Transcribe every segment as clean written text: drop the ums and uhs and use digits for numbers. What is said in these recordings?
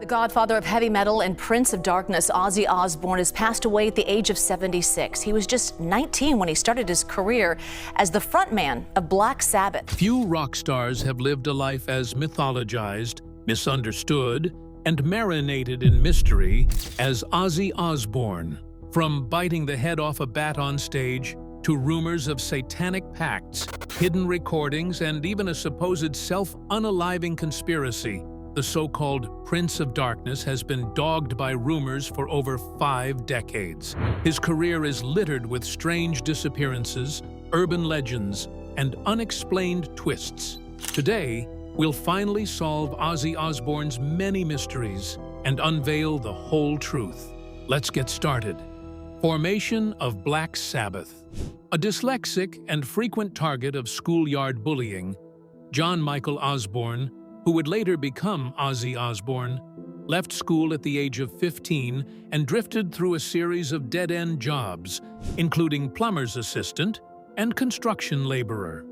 Godfather of heavy metal and Prince of Darkness, Ozzy Osbourne, has passed away at the age of 76. He was just 19 when he started his career as the frontman of Black Sabbath. Few rock stars have lived a life as mythologized, misunderstood, and marinated in mystery as Ozzy Osbourne. From biting the head off a bat on stage, to rumors of satanic pacts, hidden recordings, and even a supposed self-unaliving conspiracy, the so-called Prince of Darkness has been dogged by rumors for over 5 decades. His career is littered with strange disappearances, urban legends, and unexplained twists. Today, we'll finally solve Ozzy Osbourne's many mysteries and unveil the whole truth. Let's get started. Formation of Black Sabbath. A dyslexic and frequent target of schoolyard bullying, John Michael Osbourne, who would later become Ozzy Osbourne, left school at the age of 15 and drifted through a series of dead-end jobs, including plumber's assistant and construction laborer.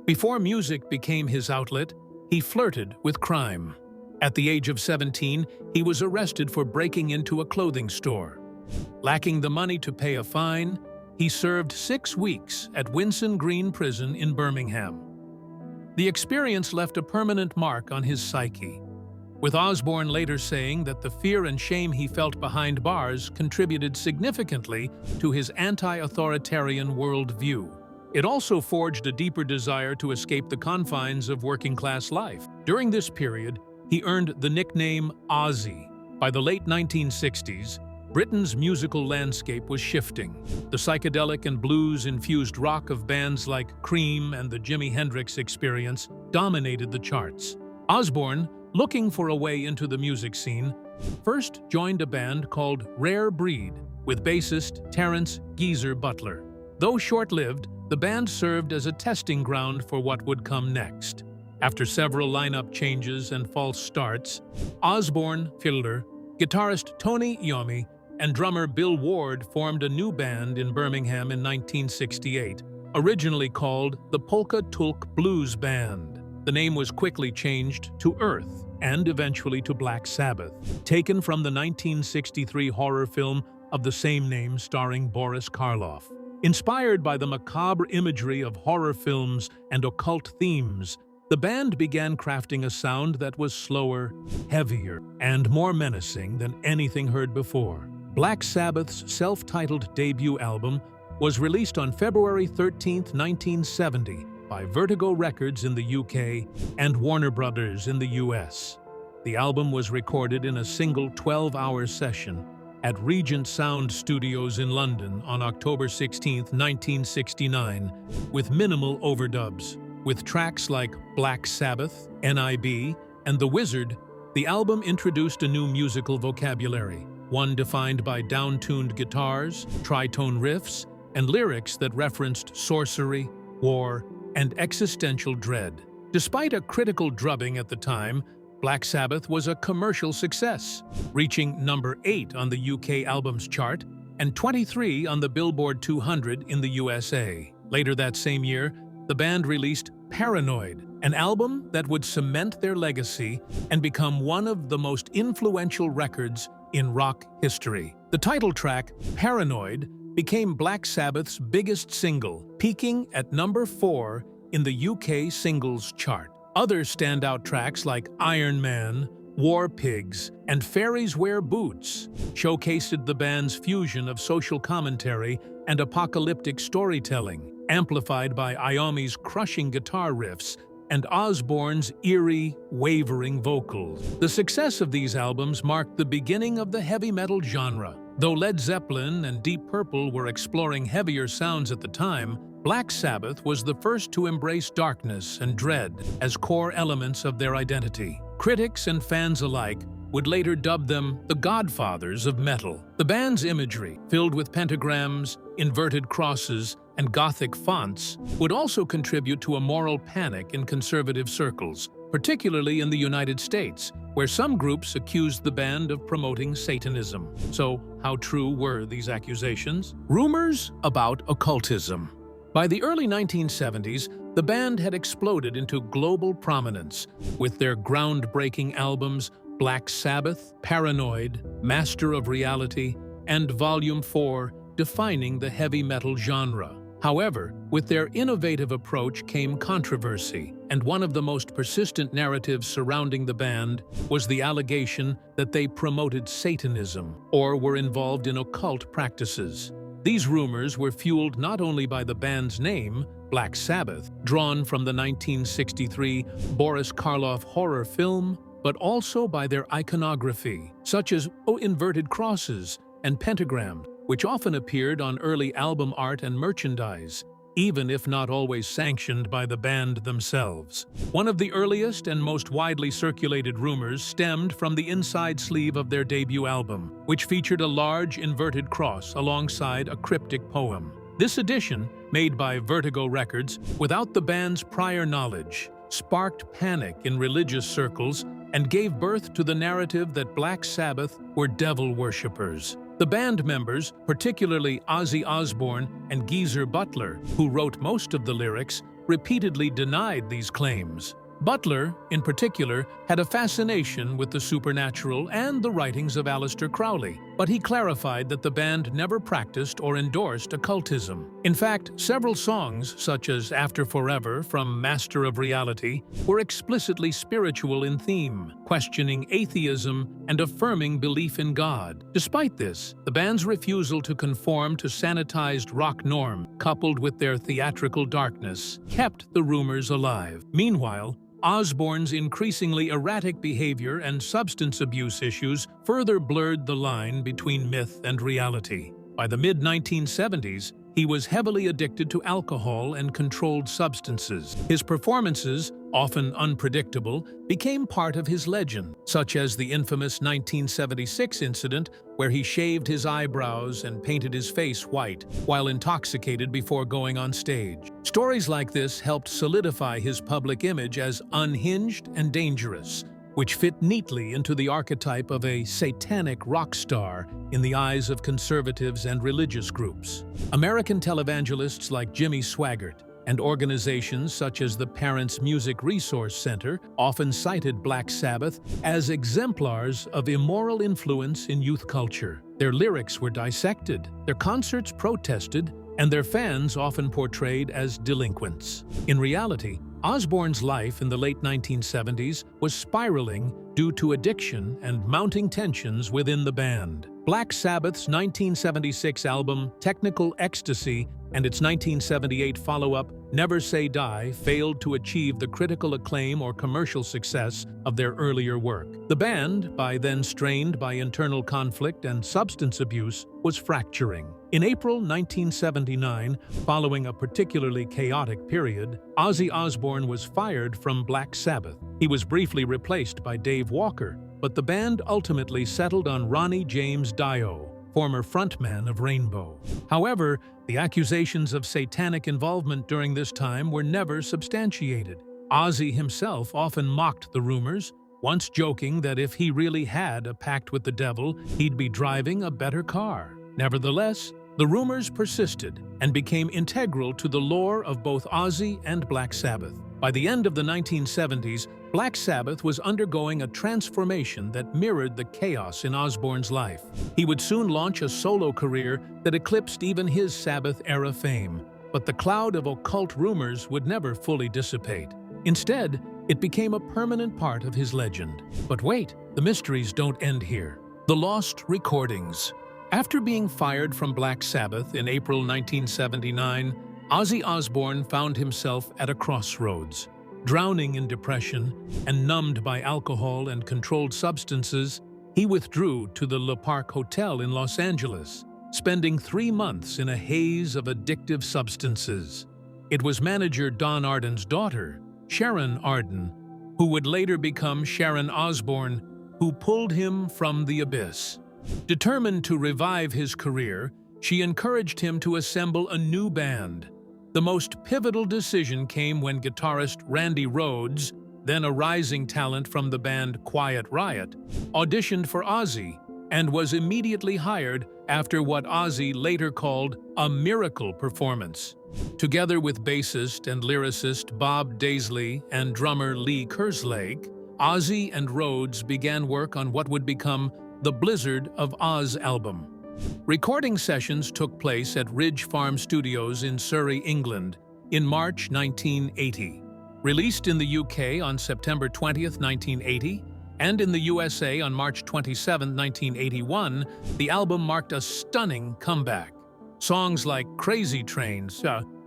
Before music became his outlet, he flirted with crime. At the age of 17, he was arrested for breaking into a clothing store. Lacking the money to pay a fine, he served 6 weeks at Winson Green Prison in Birmingham. The experience left a permanent mark on his psyche, with Osbourne later saying that the fear and shame he felt behind bars contributed significantly to his anti-authoritarian worldview. It also forged a deeper desire to escape the confines of working-class life. During this period, he earned the nickname Ozzy. By the late 1960s, Britain's musical landscape was shifting. The psychedelic and blues-infused rock of bands like Cream and the Jimi Hendrix Experience dominated the charts. Osbourne, looking for a way into the music scene, first joined a band called Rare Breed with bassist Terence "Geezer" Butler. Though short-lived, the band served as a testing ground for what would come next. After several lineup changes and false starts, Osbourne, fiddler, guitarist Tony Iommi, and drummer Bill Ward formed a new band in Birmingham in 1968, originally called the Polka Tulk Blues Band. The name was quickly changed to Earth and eventually to Black Sabbath, taken from the 1963 horror film of the same name starring Boris Karloff. Inspired by the macabre imagery of horror films and occult themes, the band began crafting a sound that was slower, heavier, and more menacing than anything heard before. Black Sabbath's self-titled debut album was released on February 13, 1970 by Vertigo Records in the UK and Warner Brothers in the US. The album was recorded in a single 12-hour session at Regent Sound Studios in London on October 16, 1969, with minimal overdubs. With tracks like Black Sabbath, NIB, and The Wizard, the album introduced a new musical vocabulary, one defined by down-tuned guitars, tritone riffs, and lyrics that referenced sorcery, war, and existential dread. Despite a critical drubbing at the time, Black Sabbath was a commercial success, reaching number 8 on the UK albums chart and 23 on the Billboard 200 in the USA. Later that same year, the band released Paranoid, an album that would cement their legacy and become one of the most influential records in rock history. The title track, Paranoid, became Black Sabbath's biggest single, peaking at number 4 in the UK singles chart. Other standout tracks like Iron Man, War Pigs, and Fairies Wear Boots showcased the band's fusion of social commentary and apocalyptic storytelling, amplified by Iommi's crushing guitar riffs and Osbourne's eerie, wavering vocals. The success of these albums marked the beginning of the heavy metal genre. Though Led Zeppelin and Deep Purple were exploring heavier sounds at the time, Black Sabbath was the first to embrace darkness and dread as core elements of their identity. Critics and fans alike would later dub them the godfathers of metal. The band's imagery, filled with pentagrams, inverted crosses, and Gothic fonts, would also contribute to a moral panic in conservative circles, particularly in the United States, where some groups accused the band of promoting Satanism. So, how true were these accusations? Rumors about occultism. By the early 1970s, the band had exploded into global prominence with their groundbreaking albums Black Sabbath, Paranoid, Master of Reality, and Volume 4, Defining the Heavy Metal Genre. However, with their innovative approach came controversy, and one of the most persistent narratives surrounding the band was the allegation that they promoted Satanism or were involved in occult practices. These rumors were fueled not only by the band's name, Black Sabbath, drawn from the 1963 Boris Karloff horror film, but also by their iconography, such as inverted crosses and pentagrams, which often appeared on early album art and merchandise, even if not always sanctioned by the band themselves. One of the earliest and most widely circulated rumors stemmed from the inside sleeve of their debut album, which featured a large inverted cross alongside a cryptic poem. This edition, made by Vertigo Records without the band's prior knowledge, sparked panic in religious circles and gave birth to the narrative that Black Sabbath were devil worshippers. The band members, particularly Ozzy Osbourne and Geezer Butler, who wrote most of the lyrics, repeatedly denied these claims. Butler, in particular, had a fascination with the supernatural and the writings of Aleister Crowley, but he clarified that the band never practiced or endorsed occultism. In fact, several songs, such as After Forever from Master of Reality, were explicitly spiritual in theme, questioning atheism and affirming belief in God. Despite this, the band's refusal to conform to sanitized rock norm, coupled with their theatrical darkness, kept the rumors alive. Meanwhile, Osbourne's increasingly erratic behavior and substance abuse issues further blurred the line between myth and reality. By the mid-1970s, he was heavily addicted to alcohol and controlled substances. His performances, often unpredictable, became part of his legend, such as the infamous 1976 incident where he shaved his eyebrows and painted his face white while intoxicated before going on stage. Stories like this helped solidify his public image as unhinged and dangerous, which fit neatly into the archetype of a satanic rock star in the eyes of conservatives and religious groups. American televangelists like Jimmy Swaggart and organizations such as the Parents Music Resource Center often cited Black Sabbath as exemplars of immoral influence in youth culture. Their lyrics were dissected, their concerts protested, and their fans often portrayed as delinquents. In reality, Osbourne's life in the late 1970s was spiraling due to addiction and mounting tensions within the band. Black Sabbath's 1976 album Technical Ecstasy and its 1978 follow-up Never Say Die failed to achieve the critical acclaim or commercial success of their earlier work. The band, by then strained by internal conflict and substance abuse, was fracturing. In April 1979, following a particularly chaotic period, Ozzy Osbourne was fired from Black Sabbath. He was briefly replaced by Dave Walker, but the band ultimately settled on Ronnie James Dio, former frontman of Rainbow. However, the accusations of satanic involvement during this time were never substantiated. Ozzy himself often mocked the rumors, once joking that if he really had a pact with the devil, he'd be driving a better car. Nevertheless, the rumors persisted and became integral to the lore of both Ozzy and Black Sabbath. By the end of the 1970s, Black Sabbath was undergoing a transformation that mirrored the chaos in Osbourne's life. He would soon launch a solo career that eclipsed even his Sabbath-era fame, but the cloud of occult rumors would never fully dissipate. Instead, it became a permanent part of his legend. But wait, the mysteries don't end here. The Lost Recordings. After being fired from Black Sabbath in April 1979, Ozzy Osbourne found himself at a crossroads. Drowning in depression and numbed by alcohol and controlled substances, he withdrew to the Le Parc Hotel in Los Angeles, spending 3 months in a haze of addictive substances. It was manager Don Arden's daughter, Sharon Arden, who would later become Sharon Osbourne, who pulled him from the abyss. Determined to revive his career, she encouraged him to assemble a new band. The most pivotal decision came when guitarist Randy Rhoads, then a rising talent from the band Quiet Riot, auditioned for Ozzy and was immediately hired after what Ozzy later called a miracle performance. Together with bassist and lyricist Bob Daisley and drummer Lee Kerslake, Ozzy and Rhodes began work on what would become the Blizzard of Oz album. Recording sessions took place at Ridge Farm Studios in Surrey, England, in March 1980. Released in the UK on September 20, 1980, and in the USA on March 27, 1981, the album marked a stunning comeback. Songs like Crazy Trains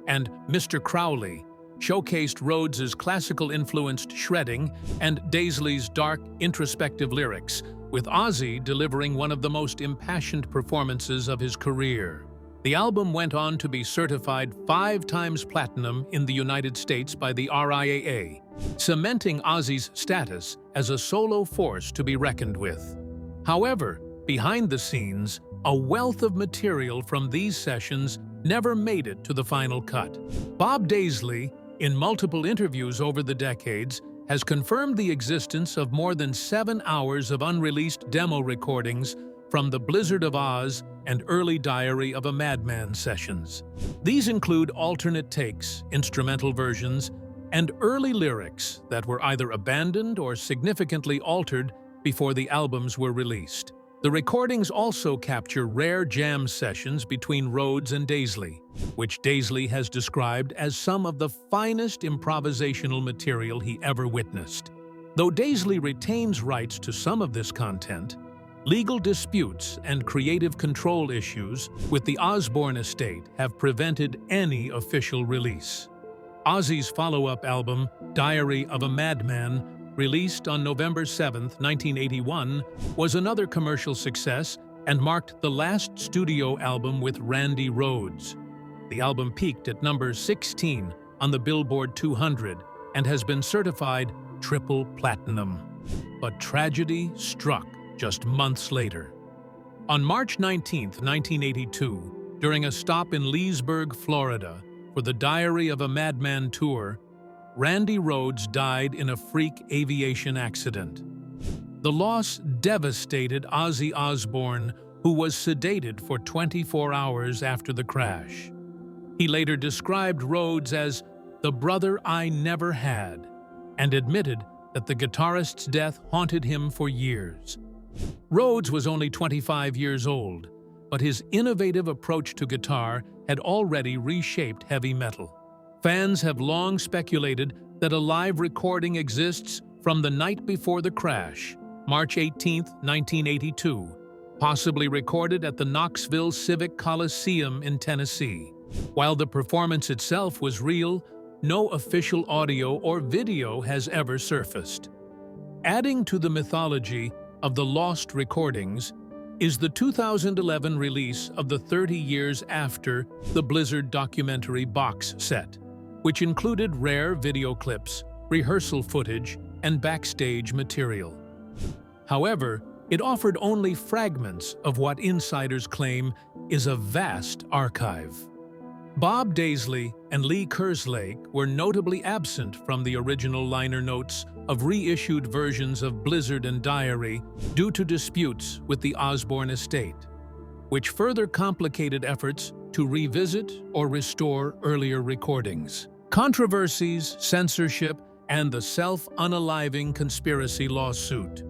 and Mr. Crowley showcased Rhodes's classical-influenced shredding and Daisley's dark, introspective lyrics, with Ozzy delivering one of the most impassioned performances of his career. The album went on to be certified 5 times platinum in the United States by the RIAA, cementing Ozzy's status as a solo force to be reckoned with. However, behind the scenes, a wealth of material from these sessions never made it to the final cut. Bob Daisley, in multiple interviews over the decades, has confirmed the existence of more than 7 hours of unreleased demo recordings from the Blizzard of Oz and early Diary of a Madman sessions. These include alternate takes, instrumental versions, and early lyrics that were either abandoned or significantly altered before the albums were released. The recordings also capture rare jam sessions between Rhodes and Daisley, which Daisley has described as some of the finest improvisational material he ever witnessed. Though Daisley retains rights to some of this content, legal disputes and creative control issues with the Osbourne estate have prevented any official release. Ozzy's follow-up album, Diary of a Madman, released on November 7, 1981, was another commercial success and marked the last studio album with Randy Rhoads. The album peaked at number 16 on the Billboard 200 and has been certified triple platinum. But tragedy struck just months later. On March 19, 1982, during a stop in Leesburg, Florida, for the Diary of a Madman tour, Randy Rhoads died in a freak aviation accident. The loss devastated Ozzy Osbourne, who was sedated for 24 hours after the crash. He later described Rhodes as the brother I never had, and admitted that the guitarist's death haunted him for years. Rhodes was only 25 years old, but his innovative approach to guitar had already reshaped heavy metal. Fans have long speculated that a live recording exists from the night before the crash, March 18, 1982, possibly recorded at the Knoxville Civic Coliseum in Tennessee. While the performance itself was real, no official audio or video has ever surfaced. Adding to the mythology of the lost recordings is the 2011 release of the 30 years after the Blizzard documentary box set, which included rare video clips, rehearsal footage, and backstage material. However, it offered only fragments of what insiders claim is a vast archive. Bob Daisley and Lee Kerslake were notably absent from the original liner notes of reissued versions of Blizzard and Diary due to disputes with the Osbourne estate, which further complicated efforts to revisit or restore earlier recordings. Controversies, censorship, and the self-unaliving conspiracy lawsuit.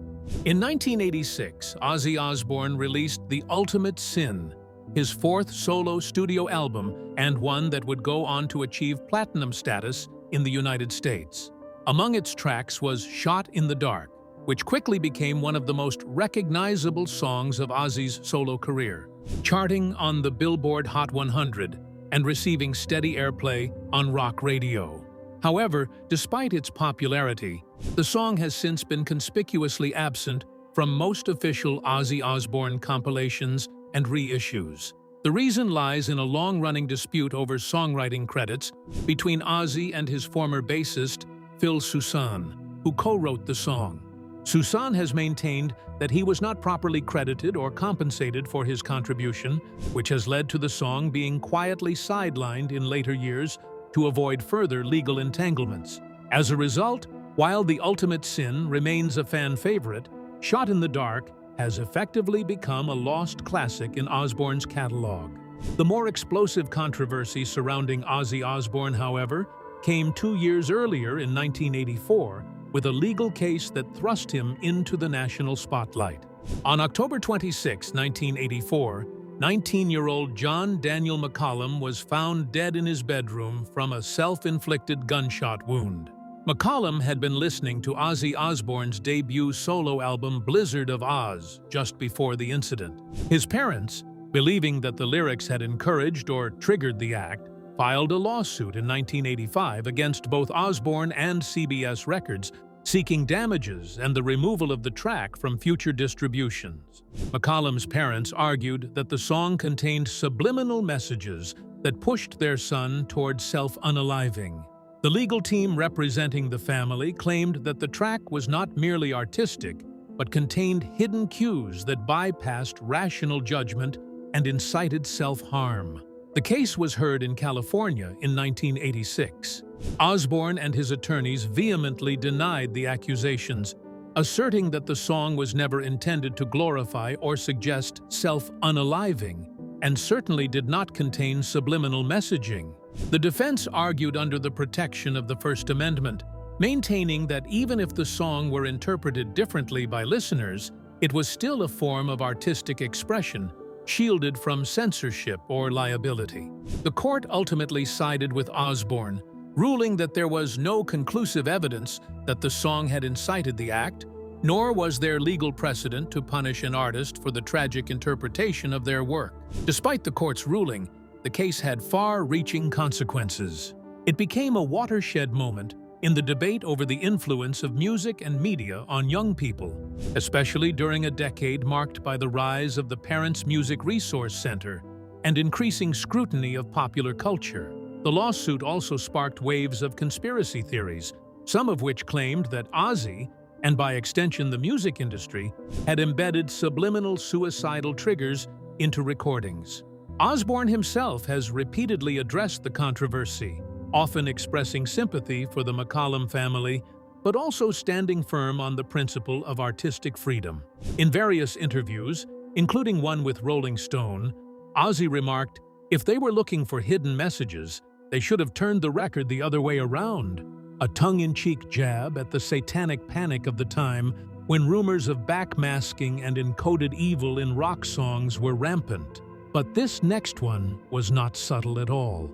In 1986, Ozzy Osbourne released The Ultimate Sin, his 4th solo studio album and one that would go on to achieve platinum status in the United States. Among its tracks was Shot in the Dark, which quickly became one of the most recognizable songs of Ozzy's solo career, charting on the Billboard Hot 100 and receiving steady airplay on rock radio. However, despite its popularity, the song has since been conspicuously absent from most official Ozzy Osbourne compilations and reissues. The reason lies in a long-running dispute over songwriting credits between Ozzy and his former bassist, Phil Soussan, who co-wrote the song. Soussan has maintained that he was not properly credited or compensated for his contribution, which has led to the song being quietly sidelined in later years to avoid further legal entanglements. As a result, while The Ultimate Sin remains a fan favorite, Shot in the Dark has effectively become a lost classic in Osbourne's catalog. The more explosive controversy surrounding Ozzy Osbourne, however, came 2 years earlier in 1984, with a legal case that thrust him into the national spotlight. On October 26, 1984, 19-year-old John Daniel McCollum was found dead in his bedroom from a self-inflicted gunshot wound. McCollum had been listening to Ozzy Osbourne's debut solo album Blizzard of Oz just before the incident. His parents, believing that the lyrics had encouraged or triggered the act, filed a lawsuit in 1985 against both Osbourne and CBS Records, seeking damages and the removal of the track from future distributions. McCollum's parents argued that the song contained subliminal messages that pushed their son toward self-unaliving. The legal team representing the family claimed that the track was not merely artistic, but contained hidden cues that bypassed rational judgment and incited self-harm. The case was heard in California in 1986. Osbourne and his attorneys vehemently denied the accusations, asserting that the song was never intended to glorify or suggest self-unaliving, and certainly did not contain subliminal messaging. The defense argued under the protection of the First Amendment, maintaining that even if the song were interpreted differently by listeners, it was still a form of artistic expression, shielded from censorship or liability. The court ultimately sided with Osbourne, ruling that there was no conclusive evidence that the song had incited the act, nor was there legal precedent to punish an artist for the tragic interpretation of their work. Despite the court's ruling, the case had far-reaching consequences. It became a watershed moment in the debate over the influence of music and media on young people, especially during a decade marked by the rise of the Parents Music Resource Center and increasing scrutiny of popular culture. The lawsuit also sparked waves of conspiracy theories, some of which claimed that Ozzy, and by extension the music industry, had embedded subliminal suicidal triggers into recordings. Osbourne himself has repeatedly addressed the controversy, often expressing sympathy for the McCollum family, but also standing firm on the principle of artistic freedom. In various interviews, including one with Rolling Stone, Ozzy remarked, "If they were looking for hidden messages, they should have turned the record the other way around," a tongue-in-cheek jab at the satanic panic of the time when rumors of backmasking and encoded evil in rock songs were rampant. But this next one was not subtle at all.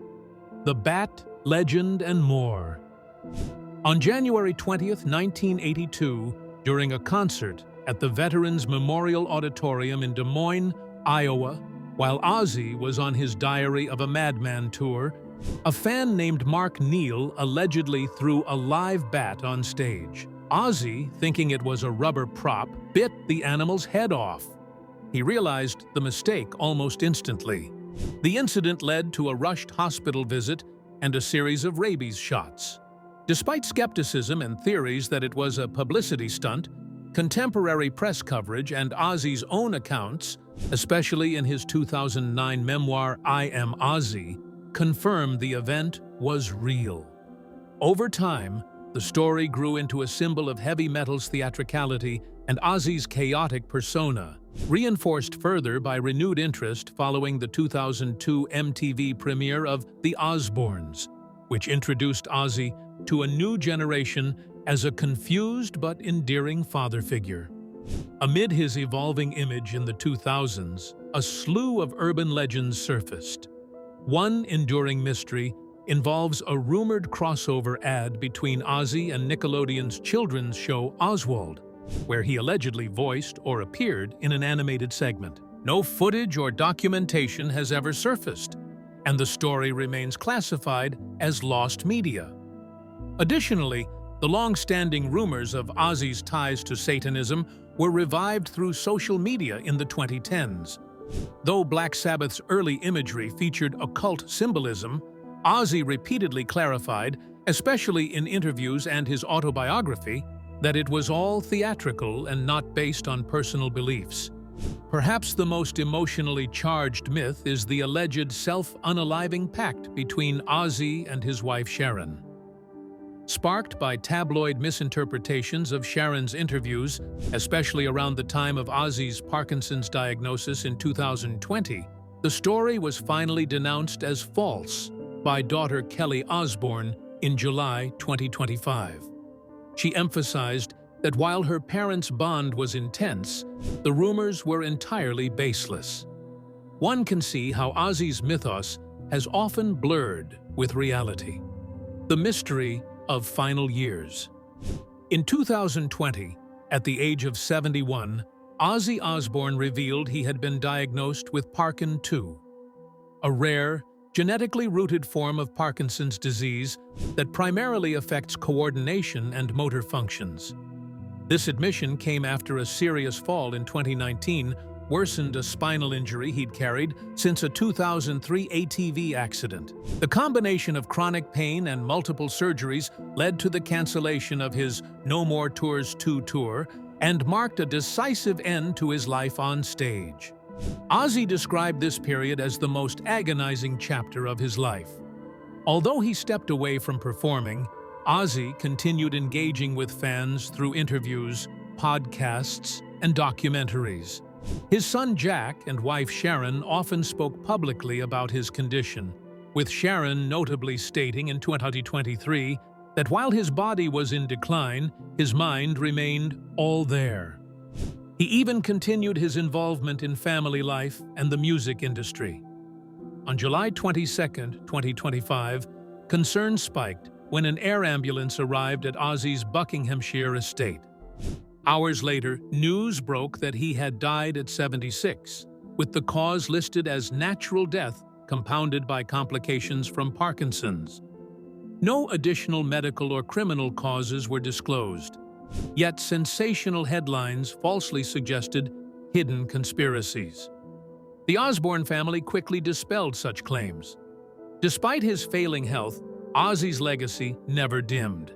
The Bat, Legend, and More. On January 20th, 1982, during a concert at the Veterans Memorial Auditorium in Des Moines, Iowa, while Ozzy was on his Diary of a Madman tour, a fan named Mark Neal allegedly threw a live bat on stage. Ozzy, thinking it was a rubber prop, bit the animal's head off. He realized the mistake almost instantly. The incident led to a rushed hospital visit and a series of rabies shots. Despite skepticism and theories that it was a publicity stunt, contemporary press coverage and Ozzy's own accounts, especially in his 2009 memoir I Am Ozzy, confirmed the event was real. Over time, the story grew into a symbol of heavy metal's theatricality and Ozzy's chaotic persona, reinforced further by renewed interest following the 2002 MTV premiere of The Osbournes, which introduced Ozzy to a new generation as a confused but endearing father figure. Amid his evolving image in the 2000s, a slew of urban legends surfaced. One enduring mystery involves a rumored crossover ad between Ozzy and Nickelodeon's children's show Oswald, where he allegedly voiced or appeared in an animated segment. No footage or documentation has ever surfaced, and the story remains classified as lost media. Additionally, the long-standing rumors of Ozzy's ties to Satanism were revived through social media in the 2010s. Though Black Sabbath's early imagery featured occult symbolism, Ozzy repeatedly clarified, especially in interviews and his autobiography, that it was all theatrical and not based on personal beliefs. Perhaps the most emotionally charged myth is the alleged self-unaliving pact between Ozzy and his wife Sharon. Sparked by tabloid misinterpretations of Sharon's interviews, especially around the time of Ozzy's Parkinson's diagnosis in 2020, the story was finally denounced as false by daughter Kelly Osbourne in July 2025. She emphasized that while her parents' bond was intense, the rumors were entirely baseless. One can see how Ozzy's mythos has often blurred with reality. The mystery of final years. In 2020, at the age of 71, Ozzy Osbourne revealed he had been diagnosed with Parkin 2, a rare, genetically rooted form of Parkinson's disease that primarily affects coordination and motor functions. This admission came after a serious fall in 2019 worsened a spinal injury he'd carried since a 2003 ATV accident. The combination of chronic pain and multiple surgeries led to the cancellation of his No More Tours 2 tour and marked a decisive end to his life on stage. Ozzy described this period as the most agonizing chapter of his life. Although he stepped away from performing, Ozzy continued engaging with fans through interviews, podcasts, and documentaries. His son Jack and wife Sharon often spoke publicly about his condition, with Sharon notably stating in 2023 that while his body was in decline, his mind remained all there. He even continued his involvement in family life and the music industry. On July 22, 2025, concern spiked when an air ambulance arrived at Ozzy's Buckinghamshire estate. Hours later, news broke that he had died at 76, with the cause listed as natural death compounded by complications from Parkinson's. No additional medical or criminal causes were disclosed, yet sensational headlines falsely suggested hidden conspiracies. The Osbourne family quickly dispelled such claims. Despite his failing health, Ozzy's legacy never dimmed.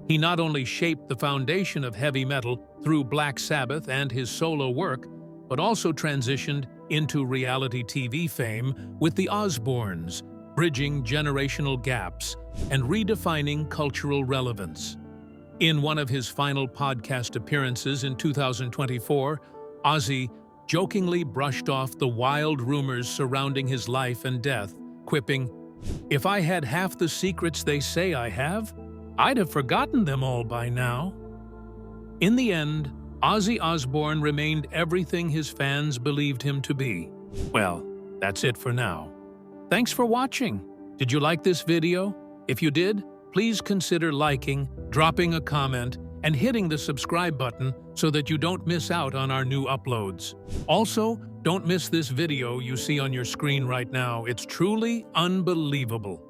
He not only shaped the foundation of heavy metal through Black Sabbath and his solo work, but also transitioned into reality TV fame with the Osbournes, bridging generational gaps and redefining cultural relevance. In one of his final podcast appearances in 2024, Ozzy jokingly brushed off the wild rumors surrounding his life and death, quipping, "If I had half the secrets they say I have, I'd have forgotten them all by now." In the end, Ozzy Osbourne remained everything his fans believed him to be. Well, that's it for now. Thanks for watching. Did you like this video? If you did, please consider liking, dropping a comment, and hitting the subscribe button so that you don't miss out on our new uploads. Also, don't miss this video you see on your screen right now. It's truly unbelievable.